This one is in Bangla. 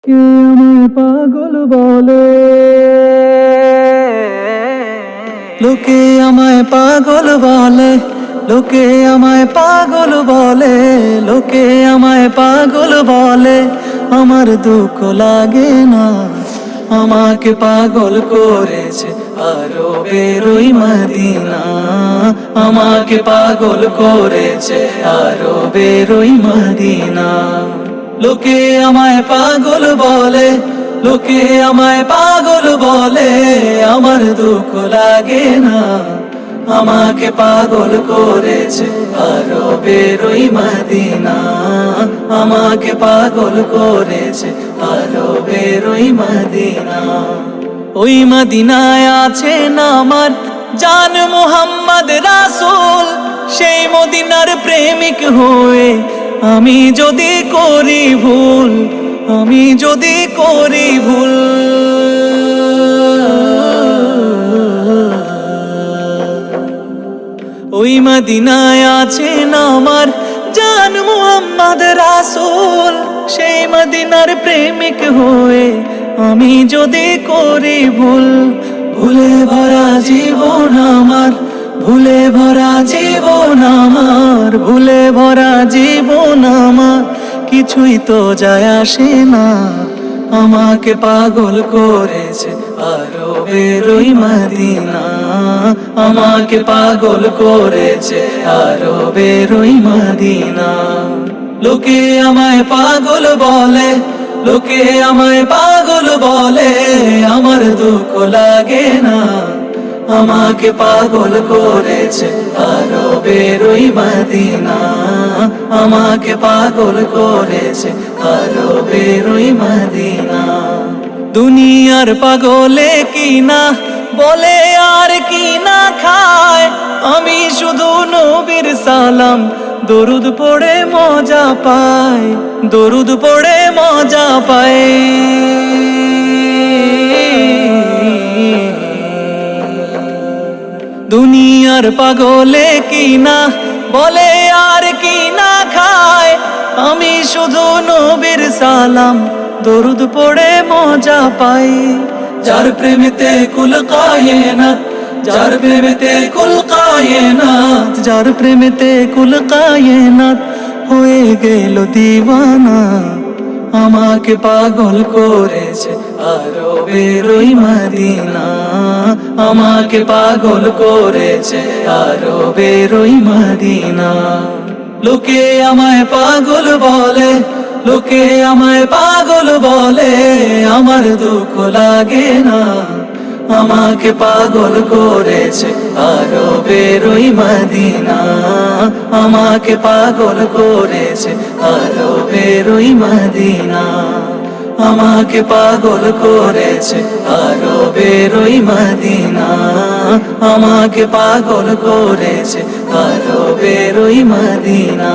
কে আমায় পাগল বলে, লোকে আমায় পাগল বলে, লোকে আমায় পাগল বলে, লোকে আমায় পাগল বলে। আমার দুঃখ লাগে না, আমাকে পাগল করেছে আরো বেরোই মদিনা। আমাকে পাগল করেছে আরো বেরোই মদিনা। লোকে আমায় পাগল বলে, লোকে আমায় পাগল বলে। আমার দুঃখ লাগে না, আমাকে পাগল করেছে আরো বেরোই মদিনা। আমাকে পাগল করেছে আরো বেরোই মদিনা। ওই মদিনায় আছেন আমার জান মুহাম্মদ রাসূল। সেই মদিনার প্রেমিক হয়ে আমি যদি করি ভুল, আমি যদি করি ভুল, ওই মদিনায় আছেন আমার জান মুহাম্মদ রাসূল। সেই মদিনার প্রেমিক হয়ে আমি যদি করি ভুল, ভুলে ভরা জীবন আমার, ভুলে ভরা জীবন আমার, ভুলে ভরা জীবন আমার। কিছুই তো যায় আসে না, আমাকে পাগল করেছে আরো বেরোই মদিনা। আমাকে পাগল করেছে আরো বেরোই মদিনা। লোকে আমায় পাগল বলে, লোকে আমায় পাগল বলে। আমার দুঃখ লাগে না, আমাকে পাগল করেছে আরো বেরোই মদিনা। আমাকে পাগল করেছে আরো বেরোই মদিনা। দুনিয়ার পাগলে কিনা বলে আর কি না খায়, আমি শুধু নবীর সালাম দরুদ পড়ে মজা পাই, দরুদ পড়ে মজা পাই। দুনিয়ার পাগলে কিনা বলে আর কি না খায়, আমি শুধু নবীর সালাম দরুদ পড়ে মজা পাই। যার প্রেমেতে কুল কায়নাত, যার প্রেমেতে কুল কায়নাত, যার প্রেমেতে কুল কায়নাত হয়ে গেল দিওয়ানা। আমাকে পাগল করেছে আরো বেরোই মদিনা। আমাকে পাগল করেছে আরো বেরোই মদিনা। লোকে আমায় পাগল বলে, লোকে আমায় পাগল বলে। আমার দুঃখ লাগে না, আমাকে পাগল করেছে আরো বেরোই মদিনা। আমাকে পাগল করেছে আরো বেরোই মদিনা। আমাকে পাগল করেছে আরো বেরোই মদিনা। আমাকে পাগল করেছে আরো বেরোই মদিনা।